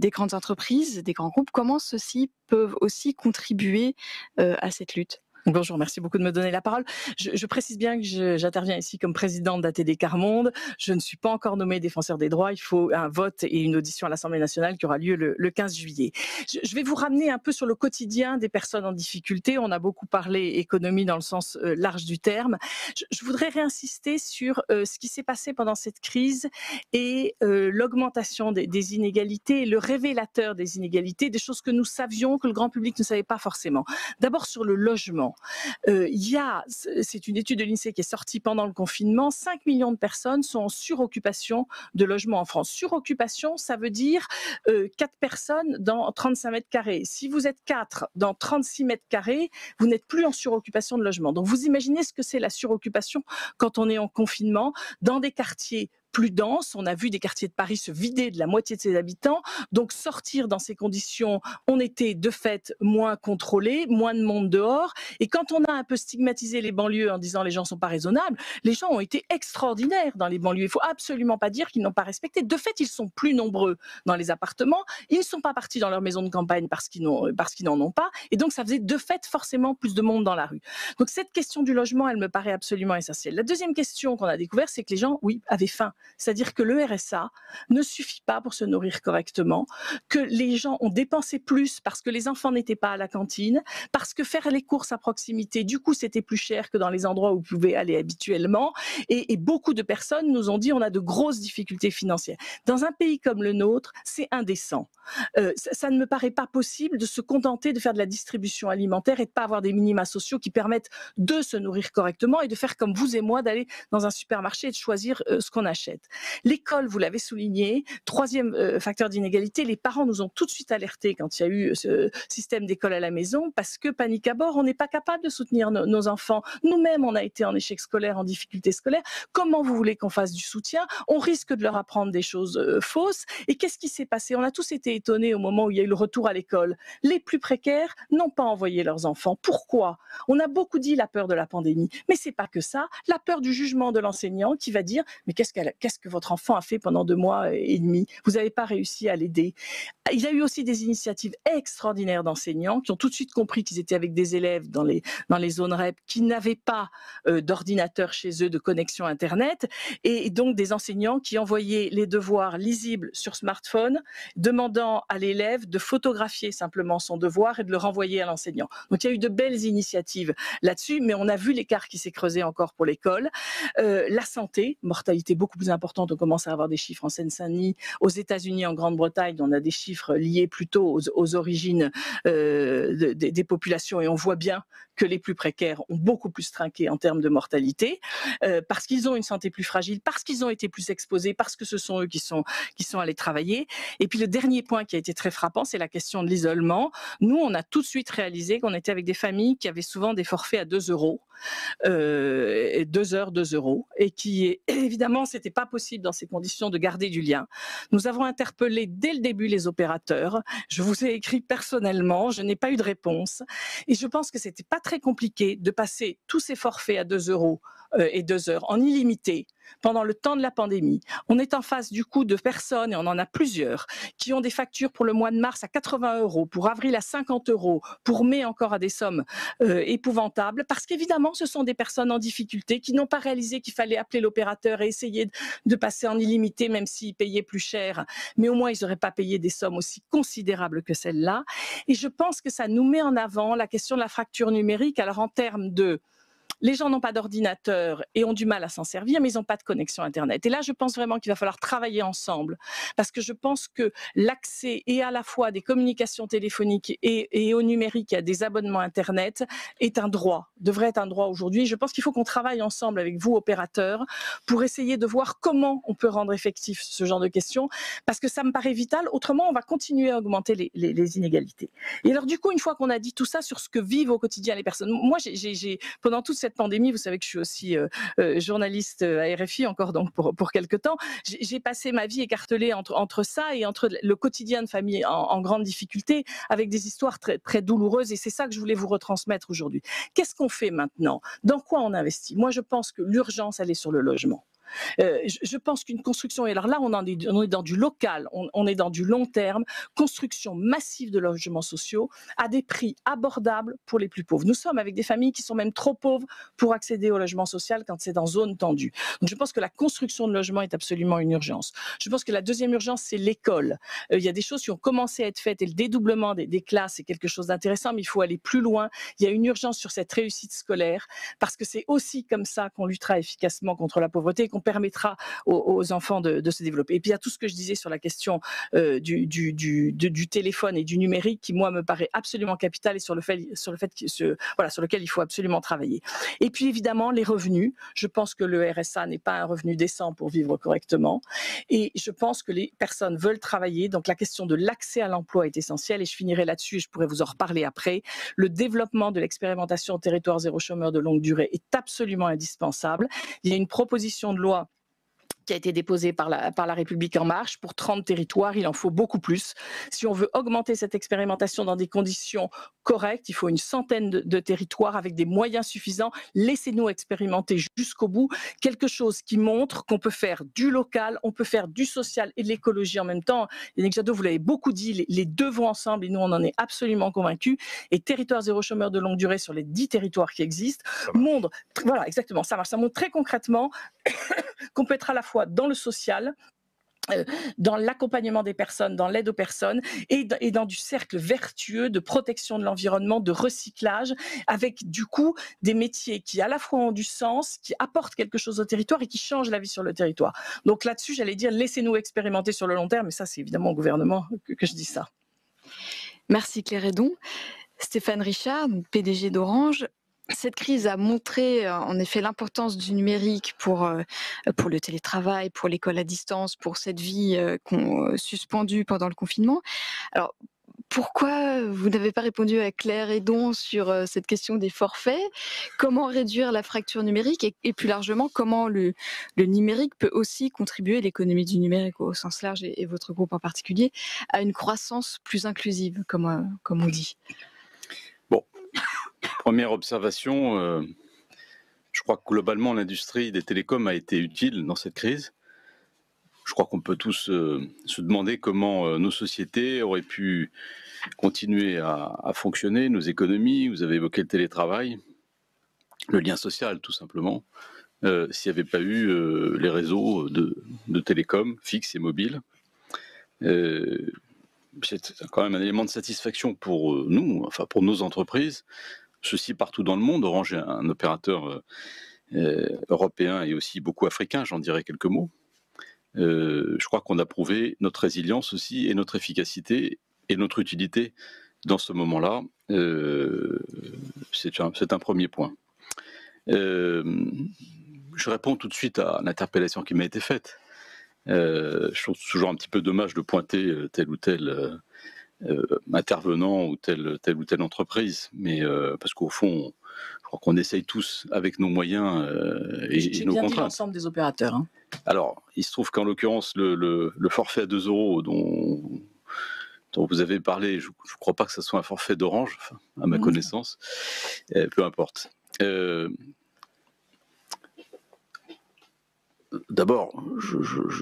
grandes entreprises, des grands groupes, comment ceux-ci peuvent aussi contribuer à cette lutte? Bonjour, merci beaucoup de me donner la parole. Je précise bien que j'interviens ici comme présidente d'ATD Quart Monde. Je ne suis pas encore nommée défenseur des droits. Il faut un vote et une audition à l'Assemblée nationale qui aura lieu le 15 juillet. Je vais vous ramener un peu sur le quotidien des personnes en difficulté. On a beaucoup parlé économie dans le sens large du terme. Je voudrais réinsister sur ce qui s'est passé pendant cette crise et l'augmentation des inégalités, le révélateur des inégalités, des choses que nous savions, que le grand public ne savait pas forcément. D'abord sur le logement. C'est une étude de l'INSEE qui est sortie pendant le confinement, 5 millions de personnes sont en suroccupation de logements en France. Suroccupation, ça veut dire 4 personnes dans 35 mètres carrés. Si vous êtes 4 dans 36 mètres carrés, vous n'êtes plus en suroccupation de logement. Donc vous imaginez ce que c'est la suroccupation quand on est en confinement, dans des quartiers plus dense. On a vu des quartiers de Paris se vider de la moitié de ses habitants. Donc sortir dans ces conditions, on était de fait moins contrôlé, moins de monde dehors. Et quand on a un peu stigmatisé les banlieues en disant les gens sont pas raisonnables, les gens ont été extraordinaires dans les banlieues. Il faut absolument pas dire qu'ils n'ont pas respecté. De fait, ils sont plus nombreux dans les appartements. Ils ne sont pas partis dans leur maison de campagne parce qu'ils n'en ont pas. Et donc, ça faisait de fait forcément plus de monde dans la rue. Donc, cette question du logement, elle me paraît absolument essentielle. La deuxième question qu'on a découvert, c'est que les gens, oui, avaient faim. C'est-à-dire que le RSA ne suffit pas pour se nourrir correctement, que les gens ont dépensé plus parce que les enfants n'étaient pas à la cantine, parce que faire les courses à proximité, du coup, c'était plus cher que dans les endroits où vous pouvez aller habituellement. Et beaucoup de personnes nous ont dit on a de grosses difficultés financières. Dans un pays comme le nôtre, c'est indécent. Ça ne me paraît pas possible de se contenter de faire de la distribution alimentaire et de pas avoir des minima sociaux qui permettent de se nourrir correctement et de faire comme vous et moi, d'aller dans un supermarché et de choisir ce qu'on achète. L'école, vous l'avez souligné, troisième facteur d'inégalité, les parents nous ont tout de suite alertés quand il y a eu ce système d'école à la maison parce que panique à bord, on n'est pas capable de soutenir nos enfants. Nous-mêmes, on a été en échec scolaire, en difficulté scolaire. Comment vous voulez qu'on fasse du soutien? On risque de leur apprendre des choses fausses. Et qu'est-ce qui s'est passé? On a tous été étonnés au moment où il y a eu le retour à l'école. Les plus précaires n'ont pas envoyé leurs enfants. Pourquoi? On a beaucoup dit la peur de la pandémie, mais c'est pas que ça. La peur du jugement de l'enseignant qui va dire mais qu'est-ce que votre enfant a fait pendant 2 mois et demi? Vous n'avez pas réussi à l'aider. Il y a eu aussi des initiatives extraordinaires d'enseignants qui ont tout de suite compris qu'ils étaient avec des élèves dans les zones REP qui n'avaient pas d'ordinateur chez eux, de connexion Internet, et donc des enseignants qui envoyaient les devoirs lisibles sur smartphone, demandant à l'élève de photographier simplement son devoir et de le renvoyer à l'enseignant. Donc il y a eu de belles initiatives là-dessus, mais on a vu l'écart qui s'est creusé encore pour l'école. La santé, mortalité beaucoup plus importante, on commence à avoir des chiffres en Seine-Saint-Denis, aux États-Unis, en Grande-Bretagne, on a des chiffres liés plutôt aux origines des populations, et on voit bien que les plus précaires ont beaucoup plus trinqué en termes de mortalité, parce qu'ils ont une santé plus fragile, parce qu'ils ont été plus exposés, parce que ce sont eux qui sont allés travailler. Et puis le dernier point qui a été très frappant, c'est la question de l'isolement. Nous, on a tout de suite réalisé qu'on était avec des familles qui avaient souvent des forfaits à 2 €, 2 heures, 2 €, et qui, évidemment, c'était pas possible dans ces conditions de garder du lien. Nous avons interpellé dès le début les opérateurs. Je vous ai écrit personnellement, je n'ai pas eu de réponse. Et je pense que c'était pas très compliqué de passer tous ces forfaits à 2 € et 2 heures en illimité pendant le temps de la pandémie. On est en face du coup de personnes, et on en a plusieurs, qui ont des factures pour le mois de mars à 80 €, pour avril à 50 €, pour mai encore à des sommes épouvantables, parce qu'évidemment ce sont des personnes en difficulté qui n'ont pas réalisé qu'il fallait appeler l'opérateur et essayer de passer en illimité, même s'ils payaient plus cher, mais au moins ils n'auraient pas payé des sommes aussi considérables que celles-là. Et je pense que ça nous met en avant la question de la fracture numérique. Alors en termes de les gens n'ont pas d'ordinateur et ont du mal à s'en servir, mais ils n'ont pas de connexion Internet. Et là, je pense vraiment qu'il va falloir travailler ensemble, parce que je pense que l'accès est à la fois à des communications téléphoniques et au numérique, à des abonnements Internet, est un droit, devrait être un droit aujourd'hui. Je pense qu'il faut qu'on travaille ensemble avec vous, opérateurs, pour essayer de voir comment on peut rendre effectif ce genre de questions, parce que ça me paraît vital. Autrement, on va continuer à augmenter les inégalités. Et alors, du coup, une fois qu'on a dit tout ça sur ce que vivent au quotidien les personnes, moi, pendant toute cette pandémie, vous savez que je suis aussi journaliste à RFI encore donc pour quelque temps. J'ai passé ma vie écartelée entre ça et entre le quotidien de famille en grande difficulté, avec des histoires très, très douloureuses, et c'est ça que je voulais vous retransmettre aujourd'hui. Qu'est-ce qu'on fait maintenant? Dans quoi on investit? Moi, je pense que l'urgence, elle est sur le logement. Je pense qu'une construction, et alors là on est dans du local, on est dans du long terme, construction massive de logements sociaux à des prix abordables pour les plus pauvres. Nous sommes avec des familles qui sont même trop pauvres pour accéder au logement social quand c'est dans zone tendue. Donc je pense que la construction de logements est absolument une urgence. Je pense que la deuxième urgence, c'est l'école. Il y a des choses qui ont commencé à être faites, et le dédoublement des classes est quelque chose d'intéressant, mais il faut aller plus loin. Il y a une urgence sur cette réussite scolaire, parce que c'est aussi comme ça qu'on luttera efficacement contre la pauvreté, qu'on permettra aux enfants de se développer. Et puis il y a tout ce que je disais sur la question du téléphone et du numérique, qui moi me paraît absolument capital, et sur lequel il faut absolument travailler. Et puis évidemment les revenus. Je pense que le RSA n'est pas un revenu décent pour vivre correctement, et je pense que les personnes veulent travailler. Donc la question de l'accès à l'emploi est essentielle, et je finirai là-dessus, et je pourrais vous en reparler après. Le développement de l'expérimentation territoire zéro chômeur de longue durée est absolument indispensable. Il y a une proposition de loi qui a été déposé par la République En Marche. Pour 30 territoires, il en faut beaucoup plus. Si on veut augmenter cette expérimentation dans des conditions correctes, il faut une centaine de territoires avec des moyens suffisants. Laissez-nous expérimenter jusqu'au bout quelque chose qui montre qu'on peut faire du local, on peut faire du social et de l'écologie en même temps. Yannick Jadot, vous l'avez beaucoup dit, les deux vont ensemble et nous, on en est absolument convaincus. Et Territoire zéro chômeur de longue durée sur les 10 territoires qui existent montre, voilà, exactement, ça marche. Ça montre très concrètement qu'on peut être à la fois dans le social, dans l'accompagnement des personnes, dans l'aide aux personnes et dans du cercle vertueux de protection de l'environnement, de recyclage, avec du coup des métiers qui à la fois ont du sens, qui apportent quelque chose au territoire et qui changent la vie sur le territoire. Donc là-dessus, j'allais dire, laissez-nous expérimenter sur le long terme, mais ça c'est évidemment au gouvernement que je dis ça. Merci Claire Hédon. Stéphane Richard, PDG d'Orange. Cette crise a montré en effet l'importance du numérique pour le télétravail, pour l'école à distance, pour cette vie suspendue pendant le confinement. Alors, pourquoi vous n'avez pas répondu à Claire Hédon sur cette question des forfaits? Comment réduire la fracture numérique et plus largement, comment le numérique peut aussi contribuer, l'économie du numérique au sens large et votre groupe en particulier, à une croissance plus inclusive, comme on dit? Bon, première observation, je crois que globalement l'industrie des télécoms a été utile dans cette crise. Je crois qu'on peut tous se demander comment nos sociétés auraient pu continuer à fonctionner, nos économies. Vous avez évoqué le télétravail, le lien social tout simplement, s'il n'y avait pas eu les réseaux de télécom fixes et mobiles. C'est quand même un élément de satisfaction pour nous, enfin pour nos entreprises. Ceci partout dans le monde. Orange est un opérateur européen et aussi beaucoup africain, j'en dirai quelques mots. Je crois qu'on a prouvé notre résilience aussi et notre efficacité et notre utilité dans ce moment-là. C'est un premier point. Je réponds tout de suite à l'interpellation qui m'a été faite. Je trouve toujours un petit peu dommage de pointer tel ou tel intervenant ou telle ou telle entreprise, mais parce qu'au fond, je crois qu'on essaye tous avec nos moyens et nos contraintes. J'ai bien dit l'ensemble des opérateurs. Hein. Alors, il se trouve qu'en l'occurrence, le forfait à 2 € dont vous avez parlé, je ne crois pas que ce soit un forfait d'Orange, enfin, à ma connaissance, peu importe. D'abord,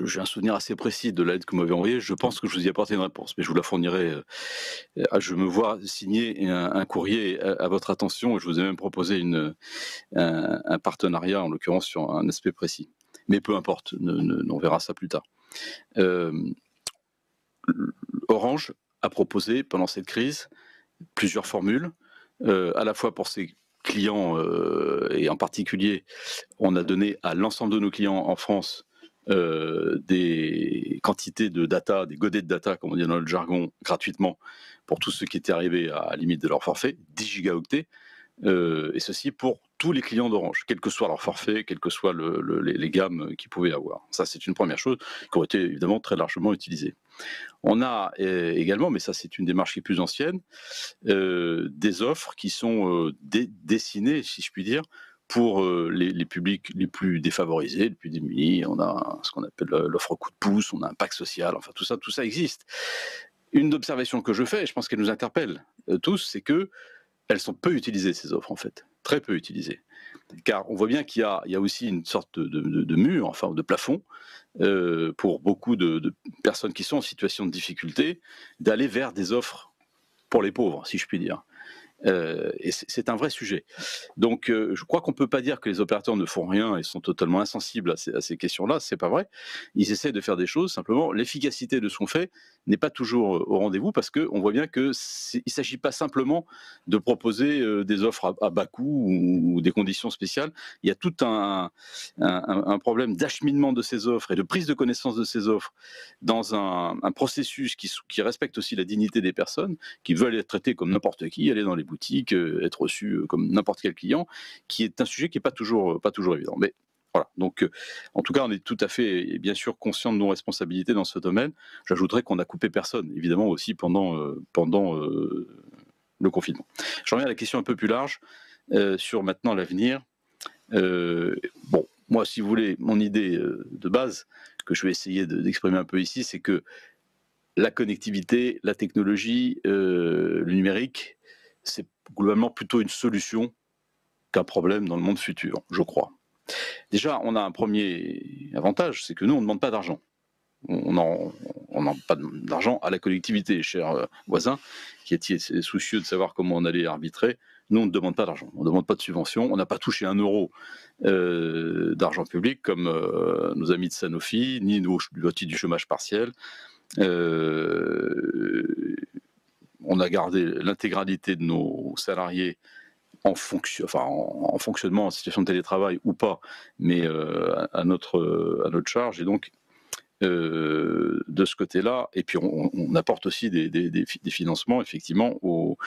j'ai un souvenir assez précis de l'aide que vous m'avez envoyée. Je pense que je vous y ai apporté une réponse, mais je vous la fournirai. Je me vois signer un courrier à votre attention et je vous ai même proposé un partenariat, en l'occurrence sur un aspect précis. Mais peu importe, on verra ça plus tard. Orange a proposé pendant cette crise plusieurs formules, à la fois pour ses clients et en particulier, on a donné à l'ensemble de nos clients en France des quantités de data, des godets de data, comme on dit dans le jargon, gratuitement pour tous ceux qui étaient arrivés à la limite de leur forfait, 10 gigaoctets, et ceci pour tous les clients d'Orange, quel que soit leur forfait, quelles que soient les gammes qu'ils pouvaient avoir. Ça, c'est une première chose qui aurait été évidemment très largement utilisée. On a également, mais ça c'est une démarche qui est plus ancienne, des offres qui sont dessinées, si je puis dire, pour les publics les plus défavorisés, les plus démunis. On a ce qu'on appelle l'offre coup de pouce, on a un pack social, enfin tout ça existe. Une observation que je fais, et je pense qu'elle nous interpelle tous, c'est que elles sont peu utilisées, ces offres, en fait. Très peu utilisées. Car on voit bien qu'il y a aussi une sorte de mur, enfin, de plafond, pour beaucoup de personnes qui sont en situation de difficulté, d'aller vers des offres pour les pauvres, si je puis dire. Et c'est un vrai sujet. Donc, je crois qu'on ne peut pas dire que les opérateurs ne font rien et sont totalement insensibles à ces questions-là. C'est pas vrai. Ils essaient de faire des choses. Simplement, l'efficacité de ce qu'on fait n'est pas toujours au rendez-vous parce qu'on voit bien qu'il ne s'agit pas simplement de proposer des offres à bas coût ou des conditions spéciales. Il y a tout un problème d'acheminement de ces offres et de prise de connaissance de ces offres dans un processus qui respecte aussi la dignité des personnes, qui veulent être traitées comme n'importe qui, aller dans les boutiques, être reçu comme n'importe quel client, qui est un sujet qui n'est pas toujours évident. Mais voilà, donc en tout cas, on est tout à fait, et bien sûr, conscient de nos responsabilités dans ce domaine. J'ajouterais qu'on n'a coupé personne, évidemment, aussi pendant le confinement. Je reviens à la question un peu plus large sur maintenant l'avenir. Bon, moi, si vous voulez, mon idée de base, que je vais essayer d'exprimer un peu ici, c'est que la connectivité, la technologie, le numérique, c'est globalement plutôt une solution qu'un problème dans le monde futur, je crois. Déjà, on a un premier avantage, c'est que nous, on ne demande pas d'argent. On n'a pas d'argent à la collectivité, cher voisin, qui étiez soucieux de savoir comment on allait arbitrer. Nous, on ne demande pas d'argent, on ne demande pas de subvention, on n'a pas touché un euro d'argent public comme nos amis de Sanofi, ni nos lotis du chômage partiel. On a gardé l'intégralité de nos salariés en fonctionnement, en situation de télétravail ou pas, mais à notre charge. Et donc, de ce côté-là, et puis on apporte aussi des financements, effectivement, au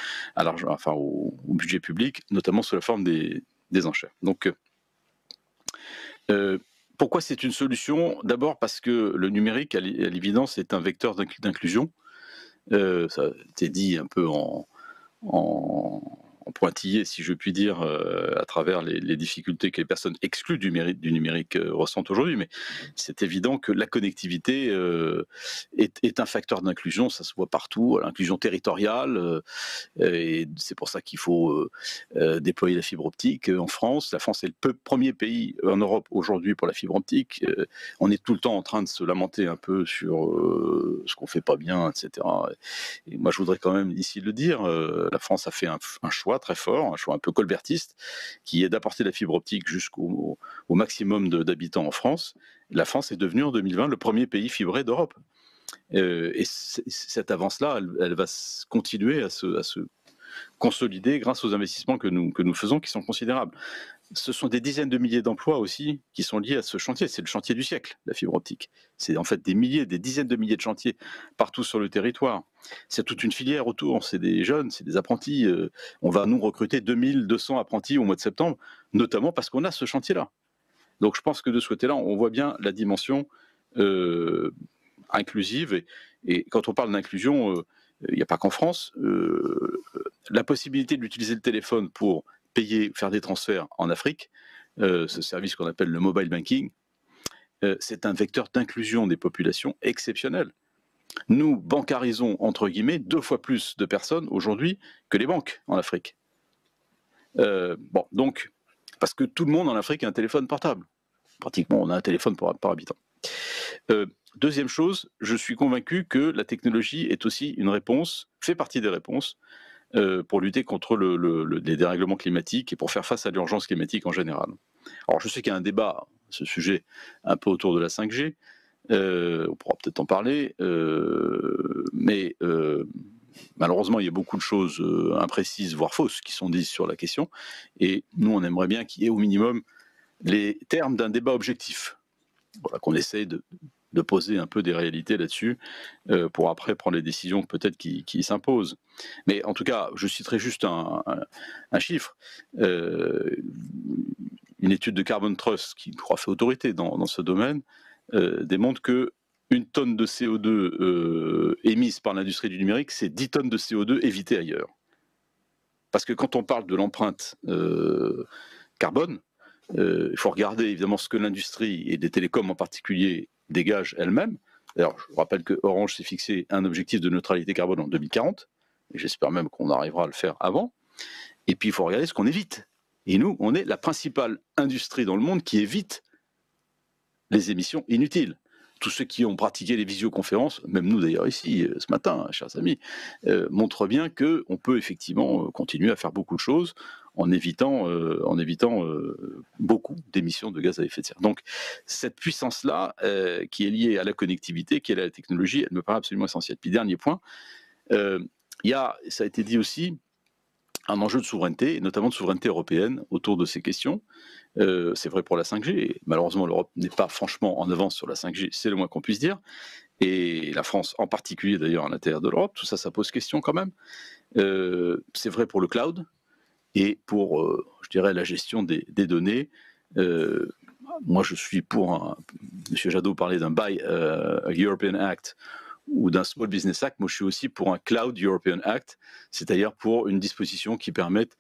budget public, notamment sous la forme des enchères. Donc, pourquoi c'est une solution? D'abord parce que le numérique, à l'évidence, est un vecteur d'inclusion. Ça a été dit un peu en pointillé, si je puis dire, à travers les difficultés que les personnes exclues du numérique ressentent aujourd'hui. Mais c'est évident que la connectivité est un facteur d'inclusion, ça se voit partout, l'inclusion territoriale, et c'est pour ça qu'il faut déployer la fibre optique en France. La France est le premier pays en Europe aujourd'hui pour la fibre optique. On est tout le temps en train de se lamenter un peu sur ce qu'on fait pas bien, etc. Et moi, je voudrais quand même ici le dire, la France a fait un choix très fort, un choix un peu colbertiste, qui est d'apporter la fibre optique au maximum d'habitants en France. La France est devenue en 2020 le premier pays fibré d'Europe. Et cette avance-là, elle va continuer à se consolider grâce aux investissements que nous faisons, qui sont considérables. Ce sont des dizaines de milliers d'emplois aussi qui sont liés à ce chantier. C'est le chantier du siècle, la fibre optique. C'est en fait des dizaines de milliers de chantiers partout sur le territoire. C'est toute une filière autour. C'est des jeunes, c'est des apprentis. On va nous recruter 2200 apprentis au mois de septembre, notamment parce qu'on a ce chantier-là. Donc je pense que de ce côté-là, on voit bien la dimension inclusive. Et quand on parle d'inclusion, il n'y a pas qu'en France. La possibilité d'utiliser le téléphone pour payer, faire des transferts en Afrique, ce service qu'on appelle le mobile banking, c'est un vecteur d'inclusion des populations exceptionnel. Nous bancarisons, entre guillemets, 2 fois plus de personnes aujourd'hui que les banques en Afrique. Donc, parce que tout le monde en Afrique a un téléphone portable. Pratiquement, on a un téléphone par habitant. Deuxième chose, je suis convaincu que la technologie est aussi une réponse, fait partie des réponses, pour lutter contre les dérèglements climatiques et pour faire face à l'urgence climatique en général. Alors je sais qu'il y a un débat, ce sujet, un peu autour de la 5G, on pourra peut-être en parler, mais malheureusement il y a beaucoup de choses imprécises, voire fausses, qui sont dites sur la question, et nous on aimerait bien qu'il y ait au minimum les termes d'un débat objectif, voilà, qu'on essaye de poser un peu des réalités là-dessus, pour après prendre les décisions peut-être qui s'imposent. Mais en tout cas, je citerai juste un chiffre. Une étude de Carbon Trust, qui je crois fait autorité dans ce domaine, démontre que une tonne de CO2 émise par l'industrie du numérique, c'est 10 tonnes de CO2 évitées ailleurs. Parce que quand on parle de l'empreinte carbone, il faut regarder évidemment ce que l'industrie, et des télécoms en particulier, dégage elle-même. Alors, je rappelle que Orange s'est fixé un objectif de neutralité carbone en 2040, et j'espère même qu'on arrivera à le faire avant. Et puis, il faut regarder ce qu'on évite. Et nous, on est la principale industrie dans le monde qui évite les émissions inutiles. Tous ceux qui ont pratiqué les visioconférences, même nous d'ailleurs ici, ce matin, chers amis, montrent bien qu'on peut effectivement continuer à faire beaucoup de choses en évitant beaucoup d'émissions de gaz à effet de serre. Donc cette puissance-là, qui est liée à la connectivité, qui est liée à la technologie, elle me paraît absolument essentielle. Puis dernier point, il y a, ça a été dit aussi, un enjeu de souveraineté, et notamment de souveraineté européenne autour de ces questions. C'est vrai pour la 5G, et malheureusement l'Europe n'est pas franchement en avance sur la 5G, c'est le moins qu'on puisse dire, et la France en particulier d'ailleurs à l'intérieur de l'Europe, tout ça, ça pose question quand même. C'est vrai pour le cloud, et pour, je dirais, la gestion des données. Moi je suis pour, M. Jadot parlait d'un Buy European Act, ou d'un Small Business Act, moi je suis aussi pour un Cloud European Act, c'est-à-dire pour une disposition qui permette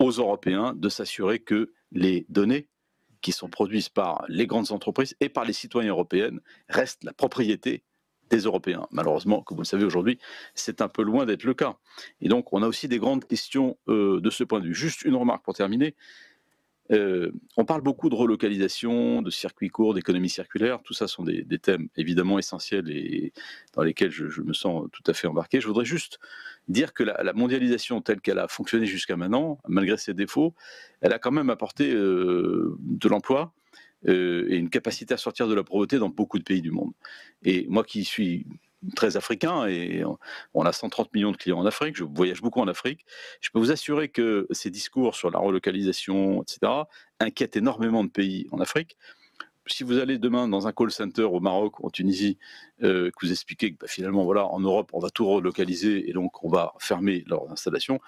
aux Européens de s'assurer que les données qui sont produites par les grandes entreprises et par les citoyens européens restent la propriété des Européens. Malheureusement, comme vous le savez aujourd'hui, c'est un peu loin d'être le cas. Et donc, on a aussi des grandes questions de ce point de vue. Juste une remarque pour terminer. On parle beaucoup de relocalisation, de circuits courts, d'économie circulaire. Tout ça sont des thèmes évidemment essentiels et dans lesquels je me sens tout à fait embarqué. Je voudrais juste dire que la mondialisation telle qu'elle a fonctionné jusqu'à maintenant, malgré ses défauts, elle a quand même apporté de l'emploi et une capacité à sortir de la pauvreté dans beaucoup de pays du monde. Et moi qui suis très africain, et on a 130 millions de clients en Afrique, je voyage beaucoup en Afrique, je peux vous assurer que ces discours sur la relocalisation, etc., inquiètent énormément de pays en Afrique. Si vous allez demain dans un call center au Maroc ou en Tunisie, que vous expliquez que finalement, voilà, en Europe, on va tout relocaliser et donc on va fermer leurs installations,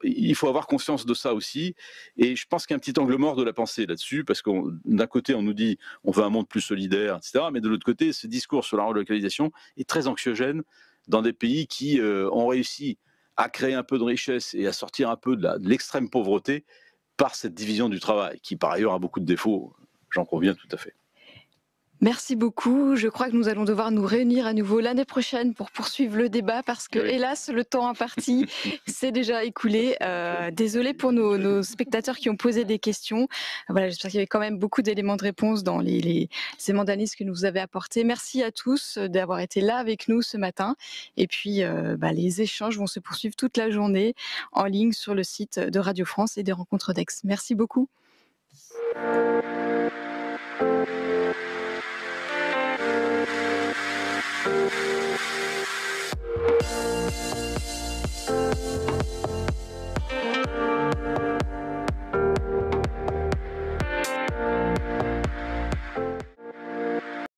il faut avoir conscience de ça aussi. Et je pense qu'il y a un petit angle mort de la pensée là-dessus, parce que d'un côté, on nous dit on veut un monde plus solidaire, etc. Mais de l'autre côté, ce discours sur la relocalisation est très anxiogène dans des pays qui ont réussi à créer un peu de richesse et à sortir un peu de l'extrême pauvreté par cette division du travail, qui par ailleurs a beaucoup de défauts, j'en conviens tout à fait. Merci beaucoup. Je crois que nous allons devoir nous réunir à nouveau l'année prochaine pour poursuivre le débat parce que, hélas, le temps imparti s'est déjà écoulé. Désolée pour nos spectateurs qui ont posé des questions. Voilà, j'espère qu'il y avait quand même beaucoup d'éléments de réponse dans ces d'analyse que nous vous avez apportés. Merci à tous d'avoir été là avec nous ce matin. Et puis, les échanges vont se poursuivre toute la journée en ligne sur le site de Radio France et des Rencontres d'Aix. Merci beaucoup.